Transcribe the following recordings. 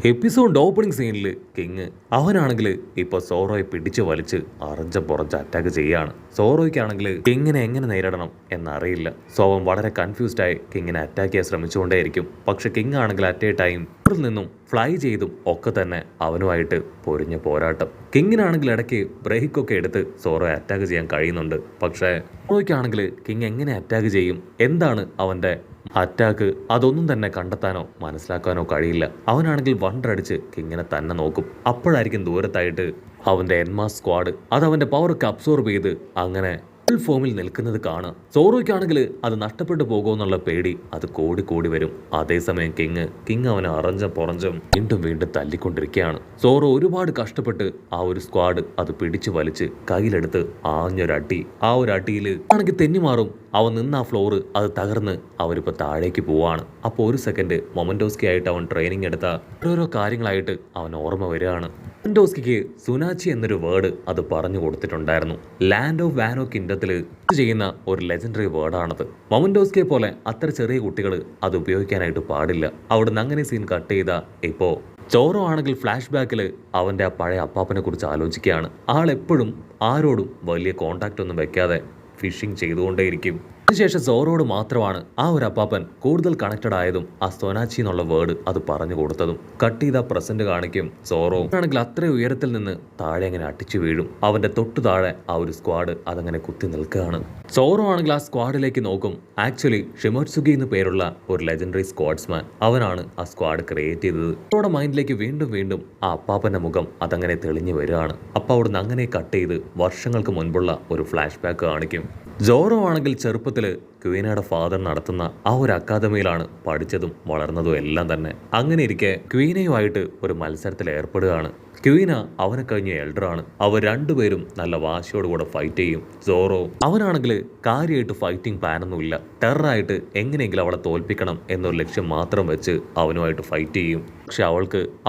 Episode opening സീനിൽ king അവനാണെങ്കിൽ ഇപ്പൊ സോറോയെ പിടിച്ചു വലിച്ച് അറഞ്ചം പുറഞ്ച് അറ്റാക്ക് ചെയ്യാണ്. സോറോയ്ക്കാണെങ്കിൽ കിങ്ങിനെ എങ്ങനെ നേരിടണം എന്നറിയില്ല. സോ അവൻ വളരെ കൺഫ്യൂസ്ഡ് ആയി കിങ്ങിനെ അറ്റാക്ക് ചെയ്യാൻ ശ്രമിച്ചുകൊണ്ടേയിരിക്കും. പക്ഷെ കിങ് ആണെങ്കിൽ അറ്റ് എ ടൈം ഇവിടെ നിന്നും ഫ്ലൈ ചെയ്തും ഒക്കെ തന്നെ അവനുമായിട്ട് പൊരിഞ്ഞ പോരാട്ടം. കിങ്ങിനാണെങ്കിൽ ഇടയ്ക്ക് ബ്രേക്കൊക്കെ എടുത്ത് സോറോയെ അറ്റാക്ക് ചെയ്യാൻ കഴിയുന്നുണ്ട്. പക്ഷേ സോറോയ്ക്കാണെങ്കിൽ കിങ് എങ്ങനെ അറ്റാക്ക് ചെയ്യും, എന്താണ് അവന്റെ അറ്റാക്ക്, അതൊന്നും തന്നെ കണ്ടെത്താനോ മനസ്സിലാക്കാനോ കഴിയില്ല. അവനാണെങ്കിൽ വണ്ടടിച്ച് കിങ്ങിനെ തന്നെ നോക്കും. അപ്പോഴായിരിക്കും ദൂരത്തായിട്ട് അവന്റെ എൻമാസ് സ്ക്വാഡ് അത് അവന്റെ പവറൊക്കെ അബ്സോർബ് ചെയ്ത് അങ്ങനെ ഫുൾ ഫോമിൽ നിൽക്കുന്നത് കാണാം. സോറോയ്ക്കാണെങ്കിൽ അത് നഷ്ടപ്പെട്ടു പോകുമെന്നുള്ള പേടി അത് കൂടി വരും. അതേസമയം കിങ് അവനെ അറഞ്ചം പുറഞ്ചും വീണ്ടും തല്ലിക്കൊണ്ടിരിക്കുകയാണ്. സോറോ ഒരുപാട് കഷ്ടപ്പെട്ട് ആ ഒരു സ്ക്വാഡ് അത് പിടിച്ചു വലിച്ച് കയ്യിലെടുത്ത് ആഞ്ഞൊരടി. ആ ഒരു അടിയിൽ ആണെങ്കിൽ തെന്നിമാറും. അവൻ നിന്ന ആ ഫ്ലോർ അത് തകർന്ന് അവരിപ്പോൾ താഴേക്ക് പോവാണ്. അപ്പോൾ ഒരു സെക്കൻഡ് മൊമന്റോസ്കി ആയിട്ട് അവൻ ട്രെയിനിങ് എടുത്ത ഓരോരോ കാര്യങ്ങളായിട്ട് അവൻ ഓർമ്മ വരികയാണ്. മൊമന്റോസ്കിക്ക് സുനാച്ചി എന്നൊരു വേർഡ് അത് പറഞ്ഞു കൊടുത്തിട്ടുണ്ടായിരുന്നു. ലാൻഡ് ഓഫ് വാനോ കിൻഡത്തിൽ ചെയ്യുന്ന ഒരു ലെജൻഡറി വേർഡാണത്. മൊമന്റോസ്കിയെ പോലെ അത്ര ചെറിയ കുട്ടികൾ അത് ഉപയോഗിക്കാനായിട്ട് പാടില്ല. അവിടുന്ന് അങ്ങനെ സീൻ കട്ട് ചെയ്ത ഇപ്പോൾ ചോറോ ആണെങ്കിൽ ഫ്ലാഷ് ബാക്കിൽ അവൻ്റെ ആ പഴയ അപ്പാപ്പനെ കുറിച്ച് ആലോചിക്കുകയാണ്. ആളെപ്പോഴും ആരോടും വലിയ കോണ്ടാക്റ്റ് ഒന്നും വെക്കാതെ ഫിഷിംഗ് ചെയ്തുകൊണ്ടേയിരിക്കും. അതിനുശേഷം സോറോട് മാത്രമാണ് ആ ഒരു അപ്പാപ്പൻ കൂടുതൽ കണക്റ്റഡ് ആയതും ആ സോനാച്ചി എന്നുള്ള വേർഡ് അത് പറഞ്ഞു കൊടുത്തതും. കട്ട് ചെയ്ത പ്രസന്റ് കാണിക്കും. സോറോ ആണെങ്കിൽ അത്രയും ഉയരത്തിൽ നിന്ന് താഴെ അങ്ങനെ അടിച്ചു വീഴും. അവന്റെ തൊട്ടു താഴെ ആ ഒരു സ്ക്വാഡ് അതങ്ങനെ കുത്തി നിൽക്കുകയാണ്. സോറോ ആണെങ്കിൽ ആ സ്ക്വാഡിലേക്ക് നോക്കും. ആക്ച്വലി ഷിമോത്സുഗി എന്ന് പേരുള്ള ഒരു ലെജൻഡറി സ്ക്വാഡ്സ്മാൻ അവനാണ് ആ സ്ക്വാഡ് ക്രിയേറ്റ് ചെയ്തത്. അവരുടെ മൈൻഡിലേക്ക് വീണ്ടും ആ അപ്പാപ്പന്റെ മുഖം അതങ്ങനെ തെളിഞ്ഞു വരികയാണ്. അപ്പോൾ അവിടുന്ന് അങ്ങനെ കട്ട് ചെയ്ത് വർഷങ്ങൾക്ക് മുൻപുള്ള ഒരു ഫ്ലാഷ് ബാക്ക് കാണിക്കും. ജോറോ ആണെങ്കിൽ ചെറുപ്പത്തിൽ ക്വീനയുടെ ഫാദർ നടത്തുന്ന ആ ഒരു അക്കാദമിയിലാണ് പഠിച്ചതും വളർന്നതും എല്ലാം തന്നെ. അങ്ങനെ ഇരിക്കെ ക്വീനയുമായിട്ട് ഒരു മത്സരത്തിൽ ഏർപ്പെടുകയാണ്. ക്വീന അവനെ കഴിഞ്ഞ എൽഡറാണ്. അവർ രണ്ടുപേരും നല്ല വാശിയോടുകൂടെ ഫൈറ്റ് ചെയ്യും. സോറോ അവനാണെങ്കിൽ കാര്യമായിട്ട് ഫൈറ്റിംഗ് പ്ലാനൊന്നുമില്ല. ടെററായിട്ട് എങ്ങനെയെങ്കിലും അവളെ തോൽപ്പിക്കണം എന്നൊരു ലക്ഷ്യം മാത്രം വെച്ച് അവനുമായിട്ട് ഫൈറ്റ് ചെയ്യും. പക്ഷെ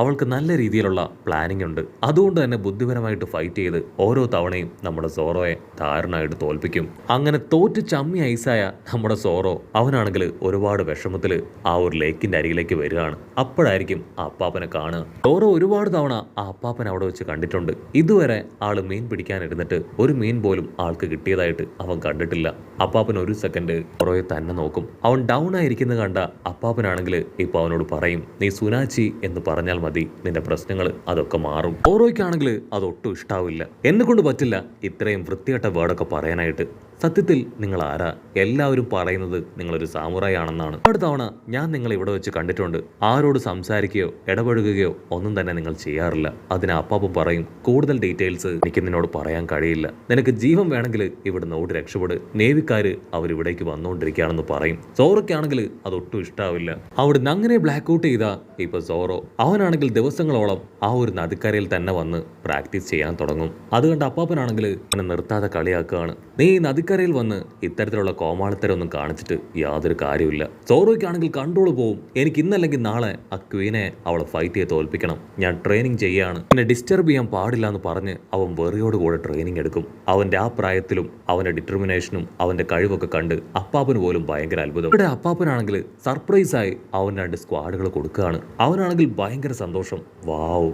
അവൾക്ക് നല്ല രീതിയിലുള്ള പ്ലാനിങ് ഉണ്ട്. അതുകൊണ്ട് തന്നെ ബുദ്ധിപരമായിട്ട് ഫൈറ്റ് ചെയ്ത് ഓരോ തവണയും നമ്മുടെ സോറോയെ ധാരണയായിട്ട് തോൽപ്പിക്കും. അങ്ങനെ തോറ്റ് ചമ്മി ഐസായ നമ്മുടെ സോറോ അവനാണെങ്കിൽ ഒരുപാട് വിഷമത്തിൽ ആ ഒരു ലേക്കിന്റെ അരികിലേക്ക് വരികയാണ്. അപ്പോഴായിരിക്കും ആ അപ്പാപ്പനെ കാണുക. സോറോ ഒരുപാട് തവണ ആ അപ്പാപ്പൻ അവിടെ വെച്ച് കണ്ടിട്ടുണ്ട്. ഇതുവരെ ആള് മീൻ പിടിക്കാനിരുന്നിട്ട് ഒരു മീൻ പോലും ആൾക്ക് കിട്ടിയതായിട്ട് അവൻ കണ്ടിട്ടില്ല. അപ്പാപ്പൻ ഒരു സെക്കൻഡ് സോറോയെ തന്നെ നോക്കും. അവൻ ഡൗൺ ആയിരിക്കുന്നത് കണ്ട അപ്പാപ്പനാണെങ്കിൽ ഇപ്പൊ അവനോട് പറയും, നീ സുനാച്ചി എന്ന് പറഞ്ഞാൽ മതി, നിന്റെ പ്രശ്നങ്ങൾ അതൊക്കെ മാറും. സോറോയ്ക്കാണെങ്കിൽ അതൊട്ടും ഇഷ്ടാവില്ല. എന്നെ കൊണ്ട് പറ്റില്ല ഇത്രയും വൃത്തികെട്ട വേർഡൊക്കെ പറയാനായിട്ട്. സത്യത്തിൽ നിങ്ങൾ ആരാ? എല്ലാവരും പറയുന്നത് നിങ്ങളൊരു സാമുറായി ആണെന്നാണ്. ഒരുപാട് തവണ ഞാൻ നിങ്ങളെ ഇവിടെ വെച്ച് കണ്ടിട്ടുണ്ട്. ആരോട് സംസാരിക്കുകയോ ഇടപഴകുകയോ ഒന്നും തന്നെ നിങ്ങൾ ചെയ്യാറില്ല. അതിന് അപ്പാപ്പൻ പറയും, കൂടുതൽ ഡീറ്റെയിൽസ് എനിക്ക് നിന്നോട് പറയാൻ കഴിയില്ല. നിനക്ക് ജീവൻ വേണമെങ്കിൽ ഇവിടുന്ന് ഓടി രക്ഷപ്പെട്. നേവിക്കാര് അവരിവിടേക്ക് വന്നുകൊണ്ടിരിക്കുകയാണെന്ന് പറയും. സോറോയ്ക്കാണെങ്കിൽ അതൊട്ടും ഇഷ്ടാവില്ല. അവിടുന്ന് അങ്ങനെ ബ്ലാക്ക് ഔട്ട് ചെയ്ത ഇപ്പൊ സോറോ അവനാണെങ്കിൽ ദിവസങ്ങളോളം ആ ഒരു നദിക്കരയിൽ തന്നെ വന്ന് പ്രാക്ടീസ് ചെയ്യാൻ തുടങ്ങും. അതുകൊണ്ട് അപ്പാപ്പനാണെങ്കിൽ എന്നെ നിർത്താതെ കളിയാക്കുകയാണ്. നീ നദിക്കരയിൽ വന്ന് ഇത്തരത്തിലുള്ള കോമാളിത്തരൊന്നും കാണിച്ചിട്ട് യാതൊരു കാര്യമില്ല. സോറോയ്ക്കാണെങ്കിൽ കൺട്രോൾ പോവും. എനിക്ക് ഇന്നല്ലെങ്കിൽ നാളെ ആ ക്വീനെ അവളെ ഫൈറ്റ് ചെയ്ത് തോൽപ്പിക്കണം. ഞാൻ ട്രെയിനിങ് ചെയ്യാണ്, എന്നെ ഡിസ്റ്റർബ് ചെയ്യാൻ പാടില്ല എന്ന് പറഞ്ഞ് അവൻ വെറിയോടുകൂടെ ട്രെയിനിങ് എടുക്കും. അവന്റെ ആ പ്രായത്തിലും അവന്റെ ഡിറ്റർമിനേഷനും അവന്റെ കഴിവൊക്കെ കണ്ട് അപ്പാപ്പന് പോലും ഭയങ്കര അത്ഭുതം. ഇവിടെ അപ്പാപ്പനാണെങ്കിൽ സർപ്രൈസായി അവൻ 2 സ്ക്വാഡുകൾ കൊടുക്കുകയാണ്. അവനാണെങ്കിൽ ഭയങ്കര സന്തോഷം. വാവ്,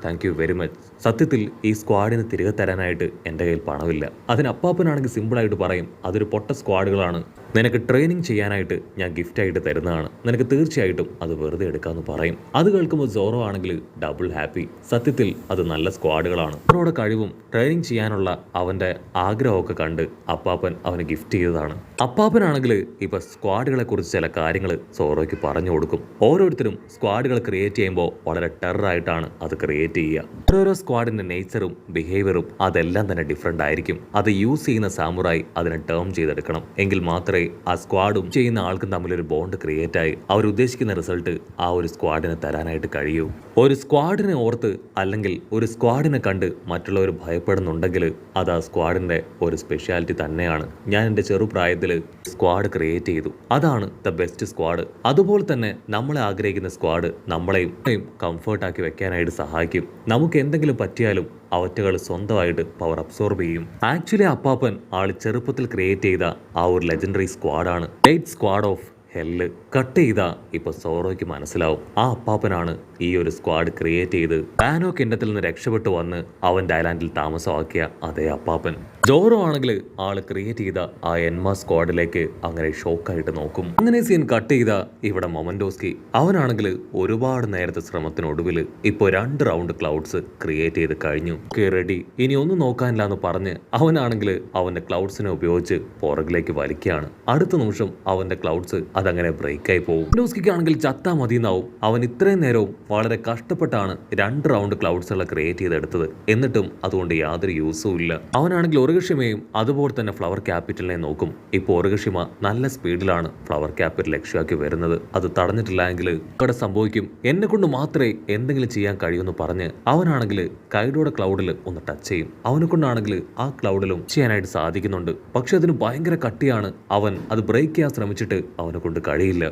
താങ്ക് യു വെരി മച്ച്. സത്യത്തിൽ ഈ സ്ക്വാഡിന് തിരികെ തരാനായിട്ട് എൻ്റെ കയ്യിൽ പണമില്ല. അതിന് അപ്പാപ്പനാണെങ്കിൽ സിമ്പിളായിട്ട് പറയും, അതൊരു പൊട്ട സ്ക്വാഡുകളാണ്, നിനക്ക് ട്രെയിനിങ് ചെയ്യാനായിട്ട് ഞാൻ ഗിഫ്റ്റായിട്ട് തരുന്നതാണ്, നിനക്ക് തീർച്ചയായിട്ടും അത് വെറുതെ എടുക്കാമെന്ന് പറയും. അത് കേൾക്കുമ്പോൾ സോറോ ആണെങ്കിൽ ഡബിൾ ഹാപ്പി. സത്യത്തിൽ അത് നല്ല സ്ക്വാഡുകളാണ്. അവരുടെ കഴിവും ട്രെയിനിങ് ചെയ്യാനുള്ള അവന്റെ ആഗ്രഹമൊക്കെ കണ്ട് അപ്പാപ്പൻ അവന് ഗിഫ്റ്റ് ചെയ്തതാണ്. അപ്പാപ്പനാണെങ്കിൽ ഇപ്പൊ സ്ക്വാഡുകളെ കുറിച്ച് ചില കാര്യങ്ങൾ സോറോയ്ക്ക് പറഞ്ഞു കൊടുക്കും. ഓരോരുത്തരും സ്ക്വാഡുകൾ ക്രിയേറ്റ് ചെയ്യുമ്പോൾ വളരെ ടെററായിട്ടാണ് അത് ക്രിയേറ്റ് ചെയ്യുക. ഓരോരോ സ്ക്വാഡിന്റെ നേച്ചറും ബിഹേവിയറും അതെല്ലാം തന്നെ ഡിഫറെന്റ് ആയിരിക്കും. അത് യൂസ് ചെയ്യുന്ന സാമുറായി അതിനെ ടേം ചെയ്തെടുക്കണം. എങ്കിൽ മാത്രമേ ആ സ്ക്വാഡും ചെയ്യുന്ന ആൾക്കും തമ്മിലൊരു ബോണ്ട് ക്രിയേറ്റ് ആയി അവർ ഉദ്ദേശിക്കുന്ന റിസൾട്ട് ആ ഒരു സ്ക്വാഡിന് തരാനായിട്ട് കഴിയൂ. ഒരു സ്ക്വാഡിനെ ഓർത്ത് അല്ലെങ്കിൽ ഒരു സ്ക്വാഡിനെ കണ്ട് മറ്റുള്ളവർ ഭയപ്പെടുന്നുണ്ടെങ്കിൽ അത് ആ സ്ക്വാഡിന്റെ ഒരു സ്പെഷ്യാലിറ്റി തന്നെയാണ്. ഞാൻ എൻ്റെ ചെറുപ്രായത്തിൽ സ്ക്വാഡ് ക്രിയേറ്റ് ചെയ്തു. അതാണ് ദ ബെസ്റ്റ് സ്ക്വാഡ്. അതുപോലെ തന്നെ നമ്മളെ ആഗ്രഹിക്കുന്ന സ്ക്വാഡ് നമ്മളെയും കംഫർട്ടാക്കി വെക്കാനായിട്ട് സഹായിക്കും. നമുക്ക് എന്തെങ്കിലും പറ്റിയാലും അവറ്റകൾ സ്വന്തമായിട്ട് പവർ അബ്സോർബ് ചെയ്യും. ആക്ച്വലി അപ്പാപ്പൻ ആൾ ചെറുപ്പത്തിൽ ക്രിയേറ്റ് ചെയ്ത ആ ഒരു ലെജൻഡറി സ്ക്വാഡാണ് സ്ക്വാഡ് ഓഫ് ഹെല്ല്. കട്ട് ചെയ്താ ഇപ്പൊ സോറോയ്ക്ക് മനസ്സിലാവും ആ അപ്പാപ്പനാണ് ഈ ഒരു സ്ക്വാഡ് ക്രിയേറ്റ് ചെയ്ത് വാനോ കിൻഡത്തിൽ നിന്ന് രക്ഷപ്പെട്ടു വന്ന് അവന്റെ ഐലാൻഡിൽ താമസമാക്കിയ അതേ അപ്പാപ്പൻ. ജോറോ ആണെങ്കിൽ ആള് ക്രിയേറ്റ് ചെയ്ത ആ എൻമ സ്ക്വാഡിലേക്ക് അങ്ങനെ ഷോക്കായിട്ട് നോക്കും. അങ്ങനെ സീൻ കട്ട് ചെയ്ത ഇവിടെ മൊമന്റോസ്കി അവനാണെങ്കിൽ ഒരുപാട് നേരത്തെ ശ്രമത്തിനൊടുവിൽ ഇപ്പോൾ 2 റൗണ്ട് ക്ലൗഡ്സ് ക്രിയേറ്റ് ചെയ്ത് കഴിഞ്ഞു. റെഡി, ഇനി ഒന്നും നോക്കാനില്ല എന്ന് പറഞ്ഞ് അവനാണെങ്കിൽ അവന്റെ ക്ലൗഡ്സിനെ ഉപയോഗിച്ച് പുറകിലേക്ക് വലിക്കുകയാണ്. അടുത്ത നിമിഷം അവന്റെ ക്ലൗഡ്സ് അതങ്ങനെ ബ്രേക്കായി പോകും. മൊമന്റോസ്കിക്ക് ആണെങ്കിൽ ചത്താ മതിയെന്നാവും. അവൻ ഇത്രയും നേരവും വളരെ കഷ്ടപ്പെട്ടാണ് 2 റൗണ്ട് ക്ലൗഡ്സുകൾ ക്രിയേറ്റ് ചെയ്തെടുത്തത്. എന്നിട്ടും അതുകൊണ്ട് യാതൊരു യൂസും ഇല്ല. അവനാണെങ്കിൽ ഒറുഗഷിമയും അതുപോലെ തന്നെ ഫ്ലവർ ക്യാപിറ്റലിനെ നോക്കും. ഇപ്പോൾ ഒറുഗഷിമ നല്ല സ്പീഡിലാണ് ഫ്ലവർ ക്യാപിറ്റൽ ലക്ഷ്യമാക്കി വരുന്നത്. അത് തടഞ്ഞിട്ടില്ലെങ്കിൽ ഇവിടെ സംഭവിക്കും. എന്നെ കൊണ്ട് മാത്രമേ എന്തെങ്കിലും ചെയ്യാൻ കഴിയുമെന്ന് പറഞ്ഞ് അവനാണെങ്കിൽ കൈഡോയുടെ ക്ലൗഡിൽ ഒന്ന് ടച്ച് ചെയ്യും. അവനെ കൊണ്ടാണെങ്കിൽ ആ ക്ലൗഡിലും ചെയ്യാനായിട്ട് സാധിക്കുന്നുണ്ട്. പക്ഷെ അതിന് ഭയങ്കര കട്ടിയാണ്. അവൻ അത് ബ്രേക്ക് ചെയ്യാൻ ശ്രമിച്ചിട്ട് അവനെ കൊണ്ട് കഴിയില്ല.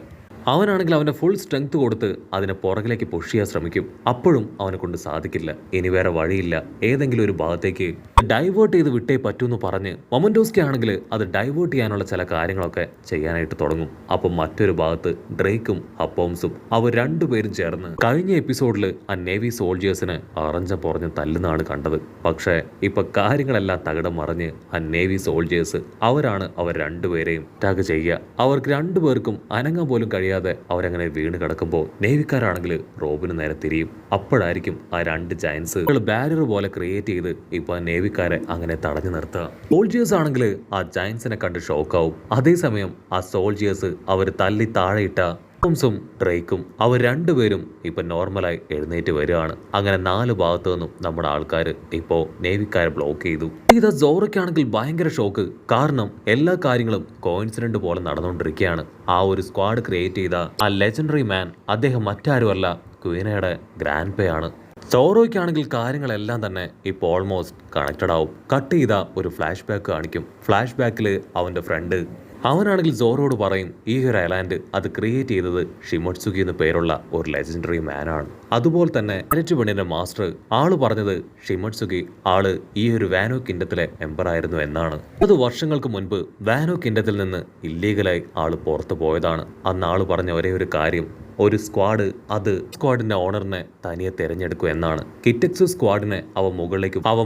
അവനാണെങ്കിൽ അവൻ്റെ ഫുൾ സ്ട്രെങ്ത് കൊടുത്ത് അതിനെ പുറകിലേക്ക് പുഷ് ചെയ്യാൻ ശ്രമിക്കും. അപ്പോഴും അവനെ കൊണ്ട് സാധിക്കില്ല. ഇനി വേറെ വഴിയില്ല, ഏതെങ്കിലും ഒരു ഭാഗത്തേക്ക് ഡൈവേർട്ട് ചെയ്ത് വിട്ടേ പറ്റൂ എന്ന് പറഞ്ഞ് മൊമന്റോസ്കി ആണെങ്കിൽ അത് ഡൈവേർട്ട് ചെയ്യാനുള്ള ചില കാര്യങ്ങളൊക്കെ ചെയ്യാനായിട്ട് തുടങ്ങും. അപ്പം മറ്റൊരു ഭാഗത്ത് ഡ്രേക്കും ഹപ്പോംസും അവർ രണ്ടുപേരും ചേർന്ന് കഴിഞ്ഞ എപ്പിസോഡിൽ ആ നേവി സോൾജിയേഴ്സിന് അറഞ്ചം പുറഞ്ഞ് തല്ലുന്നതാണ് കണ്ടത്. പക്ഷേ ഇപ്പൊ കാര്യങ്ങളെല്ലാം തകിടം മറിഞ്ഞ് ആ നേവി സോൾജിയേഴ്സ് അവരാണ് അവർ രണ്ടുപേരെയും അറ്റാക്ക് ചെയ്യുക. അവർക്ക് രണ്ടുപേർക്കും അനങ്ങാൻ പോലും കഴിയാതെ അവരങ്ങനെ വീണ് കിടക്കുമ്പോൾ നേവിക്കാരാണെങ്കിൽ റോബിന് നേരെ തിരിയും. അപ്പോഴായിരിക്കും ആ 2 ജയൻസ് ബാരിയർ പോലെ ക്രിയേറ്റ് ചെയ്ത് ഇപ്പൊ നേവിക്കാരെ അങ്ങനെ തടഞ്ഞു നിർത്തുക. സോൾജിയേഴ്സ് ആണെങ്കിൽ ആ ജയൻസിനെ കണ്ട് ഷോക്കാവും. അതേസമയം ആ സോൾജിയേഴ്സ് അവർ തല്ലി താഴെയിട്ട ഹോംസും ഡ്രേക്കും അവർ രണ്ടുപേരും ഇപ്പൊ നോർമലായി എഴുന്നേറ്റ് വരികയാണ്. അങ്ങനെ 4 ഭാഗത്തു നിന്നും നമ്മുടെ ആൾക്കാർ ഇപ്പോ നേവിക്കാരെ ബ്ലോക്ക് ചെയ്തു. ഇത് സോറോയ്ക്കാണെങ്കിൽ ഭയങ്കര ഷോക്ക്. കാരണം എല്ലാ കാര്യങ്ങളും കോയിൻസിഡന്റ് പോലെ നടന്നുകൊണ്ടിരിക്കുകയാണ്. ആ ഒരു സ്ക്വാഡ് ക്രിയേറ്റ് ചെയ്ത ആ ലെജൻഡറി മാൻ അദ്ദേഹം മറ്റാരുമല്ല, ക്വീനയുടെ ഗ്രാൻഡ് പേ ആണ്. സോറോയ്ക്കാണെങ്കിൽ കാര്യങ്ങളെല്ലാം തന്നെ ഇപ്പോൾ ഓൾമോസ്റ്റ് കണക്റ്റഡ് ആവും. കട്ട് ചെയ്ത ഒരു ഫ്ലാഷ് ബാക്ക് കാണിക്കും. ഫ്ലാഷ് ബാക്കിൽ അവന്റെ ഫ്രണ്ട് അവനാണെങ്കിൽ സോറോയോട് പറയും ഈ ഒരു ഐലാൻഡ് അത് ക്രിയേറ്റ് ചെയ്തത് ഷിമോട്സുകി എന്ന് പേരുള്ള ഒരു ലെജൻഡറി മാനാണ്. അതുപോലെ തന്നെ പെണ്ണിന്റെ മാസ്റ്റർ ആള് പറഞ്ഞത് ഷിമോട്സുകി ആള് ഈ ഒരു വാനോ കിൻഡത്തിലെ എംപർ ആയിരുന്നു എന്നാണ്. അത് വർഷങ്ങൾക്ക് മുൻപ് വാനോ കിൻഡത്തിൽ നിന്ന് ഇല്ലീഗലായി ആള് പുറത്തു പോയതാണ്. അന്ന് ആള് പറഞ്ഞ ഒരേ ഒരു കാര്യം, ഒരു സ്ക്വാഡ് അത് സ്ക്വാഡിന്റെ ഓണറിനെ തനിയെ തിരഞ്ഞെടുക്കും എന്നാണ്. കിറ്റക്സു സ്ക്വാഡിനെ അവൻ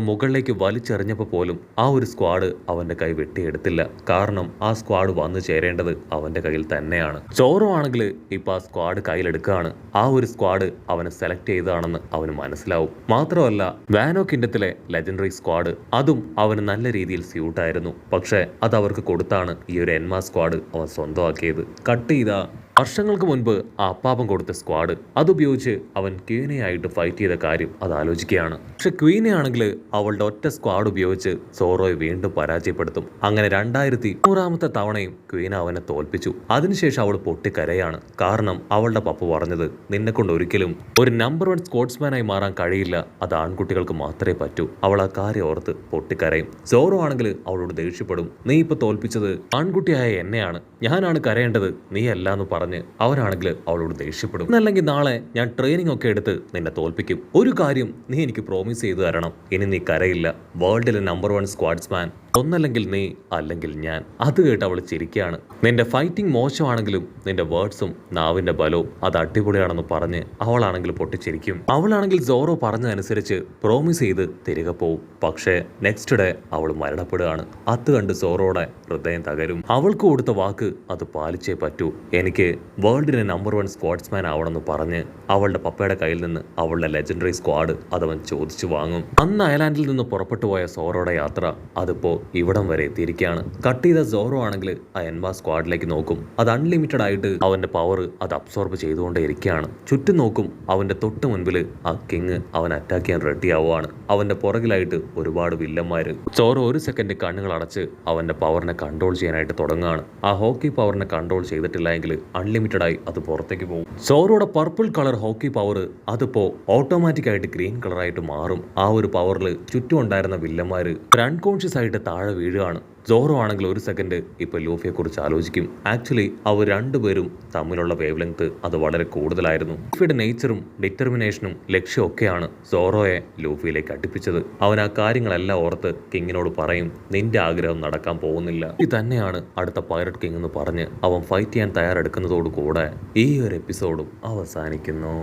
മുകളിലേക്ക് വലിച്ചെറിഞ്ഞപ്പോൾ പോലും ആ ഒരു സ്ക്വാഡ് അവന്റെ കൈ വെട്ടിയെടുത്തില്ല. കാരണം ആ സ്ക്വാഡ് വന്നു ചേരേണ്ടത് അവന്റെ കയ്യിൽ തന്നെയാണ്. ചോറോ ആണെങ്കിൽ ഇപ്പൊ ആ സ്ക്വാഡ് കയ്യിലെടുക്കുകയാണ്. ആ ഒരു സ്ക്വാഡ് അവനെ സെലക്ട് ചെയ്തതാണെന്ന് അവന് മനസ്സിലാവും. മാത്രമല്ല വാനോ കിൻഡത്തിലെ ലെജൻഡറി സ്ക്വാഡ് അതും അവന് നല്ല രീതിയിൽ സ്യൂട്ടായിരുന്നു. പക്ഷെ അത് അവർക്ക് കൊടുത്താണ് ഈ ഒരു എൻമ സ്ക്വാഡ് അവൻ സ്വന്തമാക്കിയത്. കട്ട് ചെയ്ത വർഷങ്ങൾക്ക് മുൻപ് ആ അപ്പാപ്പൻ കൊടുത്ത സ്ക്വാഡ് അതുപയോഗിച്ച് അവൻ ക്വീനയായിട്ട് ഫൈറ്റ് ചെയ്ത കാര്യം അത് ആലോചിക്കുകയാണ്. പക്ഷെ ക്വീനയാണെങ്കിൽ അവളുടെ ഒറ്റ സ്ക്വാഡ് ഉപയോഗിച്ച് സോറോയെ വീണ്ടും പരാജയപ്പെടുത്തും. അങ്ങനെ 2003 തവണയും ക്വീന അവനെ തോൽപ്പിച്ചു. അതിനുശേഷം അവൾ പൊട്ടിക്കരയാണ്. കാരണം അവളുടെ പപ്പ പറഞ്ഞത് നിന്നെ കൊണ്ട് ഒരിക്കലും ഒരു നമ്പർ 1 സ്പോർട്സ്മാനായി മാറാൻ കഴിയില്ല, അത് ആൺകുട്ടികൾക്ക് മാത്രമേ പറ്റൂ. അവൾ ആ കാര്യം ഓർത്ത് പൊട്ടിക്കരയും. സോറോ ആണെങ്കിൽ അവളോട് ദേഷ്യപ്പെടും, നീ ഇപ്പൊ തോൽപ്പിച്ചത് ആൺകുട്ടിയായ എന്നെയാണ്, ഞാനാണ് കരയേണ്ടത്, നീ അല്ല എന്ന് പറഞ്ഞ് അവനാണെങ്കിൽ അവളോട് ദേഷ്യപ്പെടും. എന്നല്ലെങ്കിൽ നാളെ ഞാൻ ട്രെയിനിങ് ഒക്കെ എടുത്ത് നിന്നെ തോൽപ്പിക്കും. ഒരു കാര്യം നീ എനിക്ക് പ്രോമിസ് ചെയ്തു തരണം, ഇനി നീ കരയില്ല. വേൾഡിലെ നമ്പർ 1 സ്ക്വാഡ്സ്മാൻ ഒന്നല്ലെങ്കിൽ നീ അല്ലെങ്കിൽ ഞാൻ. അത് കേട്ട് അവൾ ചിരിക്കുകയാണ്. നിന്റെ ഫൈറ്റിംഗ് മോശമാണെങ്കിലും നിന്റെ വേർഡ്സും നാവിന്റെ ബലവും അത് അടിപൊളിയാണെന്ന് പറഞ്ഞ് അവളാണെങ്കിൽ പൊട്ടിച്ചിരിക്കും. അവളാണെങ്കിൽ സോറോ പറഞ്ഞതനുസരിച്ച് പ്രോമിസ് ചെയ്ത് തിരികെ പോവും. പക്ഷേ നെക്സ്റ്റ് ഡേ അവൾ മരണപ്പെടുകയാണ്. അത് കണ്ട് സോറോയുടെ ഹൃദയം തകരും. അവൾക്ക് കൊടുത്ത വാക്ക് അത് പാലിച്ചേ പറ്റൂ. എനിക്ക് വേൾഡിലെ നമ്പർ 1 സ്ക്വാഡ്സ്മാൻ ആവണമെന്ന് പറഞ്ഞ് അവളുടെ പപ്പയുടെ കയ്യിൽ നിന്ന് അവളുടെ ലെജൻഡറി സ്ക്വാഡ് അതവൻ ചോദിച്ചു വാങ്ങും. അന്ന് ഐലാൻഡിൽ നിന്ന് പുറപ്പെട്ടു പോയ സോറോയുടെ യാത്ര അതിപ്പോ ഇവിടം വരെ എത്തിയിരിക്കുകയാണ്. കട്ട് ചെയ്ത സോറോ ആണെങ്കിൽ ആ എൻമ സ്ക്വാഡിലേക്ക് നോക്കും. അത് അൺലിമിറ്റഡ് ആയിട്ട് അവന്റെ പവർ അത് അബ്സോർബ് ചെയ്തുകൊണ്ടേ ഇരിക്കുകയാണ്. ചുറ്റും നോക്കും. അവന്റെ തൊട്ട് മുൻപിൽ ആ കിങ് അവൻ അറ്റാക്ക് ചെയ്യാൻ റെഡി ആവുകയാണ്. അവന്റെ പുറകിലായിട്ട് ഒരുപാട് വില്ലന്മാര്. സോറോ ഒരു സെക്കൻഡ് കണ്ണുകൾ അടച്ച് അവന്റെ പവറിനെ കൺട്രോൾ ചെയ്യാനായിട്ട് തുടങ്ങുകയാണ്. ആ ഹോക്കി പവറിനെ കൺട്രോൾ ചെയ്തിട്ടില്ല എങ്കിൽ അൺലിമിറ്റഡ് ആയി അത് പുറത്തേക്ക് പോകും. സോറോയുടെ പർപ്പിൾ കളർ ഹോക്കി പവർ അതിപ്പോ ഓട്ടോമാറ്റിക് ആയിട്ട് ഗ്രീൻ കളറായിട്ട് മാറും. ആ ഒരു പവറിൽ ചുറ്റും ഉണ്ടായിരുന്ന വില്ലന്മാര് അൺകോൺഷ്യസ് ആയിട്ട് താഴെ വീഴുകയാണ്. സോറോ ആണെങ്കിൽ ഒരു സെക്കൻഡ് ഇപ്പൊ ലൂഫിയെ കുറിച്ച് ആലോചിക്കും. ആക്ച്വലി അവർ രണ്ടുപേരും തമ്മിലുള്ള വേവ് ലെങ്ത് അത് വളരെ കൂടുതലായിരുന്നു. ലൂഫിയുടെ നേച്ചറും ഡിറ്റർമിനേഷനും ലക്ഷ്യമൊക്കെയാണ് സോറോയെ ലൂഫിയിലേക്ക് അടുപ്പിച്ചത്. അവൻ ആ കാര്യങ്ങളെല്ലാം ഓർത്ത് കിങ്ങിനോട് പറയും, നിന്റെ ആഗ്രഹം നടക്കാൻ പോകുന്നില്ല, ഇത് തന്നെയാണ് അടുത്ത പൈററ്റ് കിങ് എന്ന് പറഞ്ഞ് അവൻ ഫൈറ്റ് ചെയ്യാൻ തയ്യാറെടുക്കുന്നതോടുകൂടെ ഈ ഒരു എപ്പിസോഡും അവസാനിക്കുന്നു.